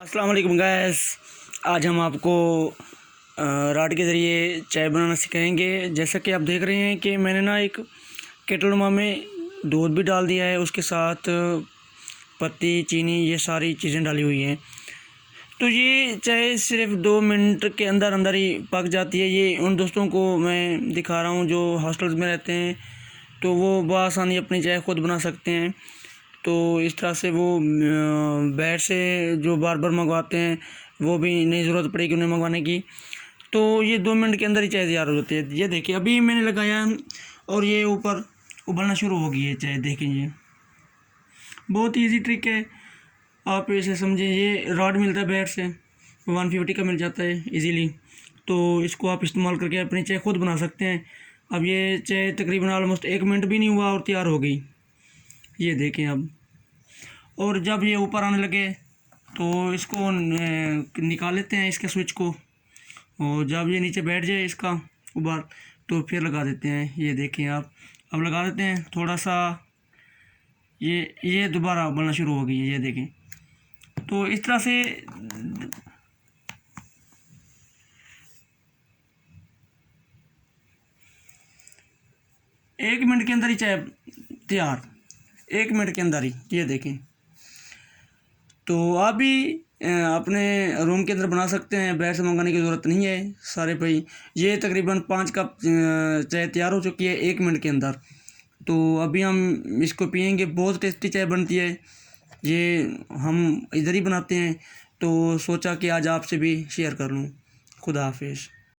अस्सलाम वालेकुम गैस। आज हम आपको राड के ज़रिए चाय बनाना सिखाएंगे। जैसा कि आप देख रहे हैं कि मैंने ना एक केटलनुमा में दूध भी डाल दिया है, उसके साथ पत्ती, चीनी, ये सारी चीज़ें डाली हुई हैं। तो ये चाय सिर्फ 2 मिनट के अंदर अंदर ही पक जाती है। ये उन दोस्तों को मैं दिखा रहा हूँ जो हॉस्टल्स में रहते हैं, तो वो बआसानी अपनी चाय ख़ुद बना सकते हैं। तो इस तरह से वो बाहर से जो बार बार मंगवाते हैं वो भी नहीं ज़रूरत पड़ेगी उन्हें मंगवाने की। तो ये 2 मिनट के अंदर ही चाय तैयार हो जाती है। ये देखिए, अभी मैंने लगाया और ये ऊपर उबलना शुरू हो गई है चाय। देखिए, बहुत इजी ट्रिक है, आप इसे समझिए। ये रॉड मिलता है बाहर से, 150 का मिल जाता है इजीली। तो इसको आप इस्तेमाल करके अपनी चाय खुद बना सकते हैं। अब ये चाय तकरीबन ऑलमोस्ट 1 मिनट भी नहीं हुआ और तैयार हो गई। ये देखें अब। और जब ये ऊपर आने लगे तो इसको निकाल लेते हैं इसके स्विच को, और जब ये नीचे बैठ जाए इसका उबाल तो फिर लगा देते हैं। ये देखें आप, अब लगा देते हैं थोड़ा सा, ये दोबारा उबलना शुरू हो गई है। ये देखें, तो इस तरह से 1 मिनट के अंदर ही चाय तैयार, 1 मिनट के अंदर ही। ये देखें, तो आप भी अपने रूम के अंदर बना सकते हैं, बाहर से मंगाने की ज़रूरत नहीं है सारे भाई। ये तकरीबन 5 कप चाय तैयार हो चुकी है 1 मिनट के अंदर। तो अभी हम इसको पियेंगे। बहुत टेस्टी चाय बनती है, ये हम इधर ही बनाते हैं, तो सोचा कि आज आपसे भी शेयर कर लूँ। खुदा हाफिज़।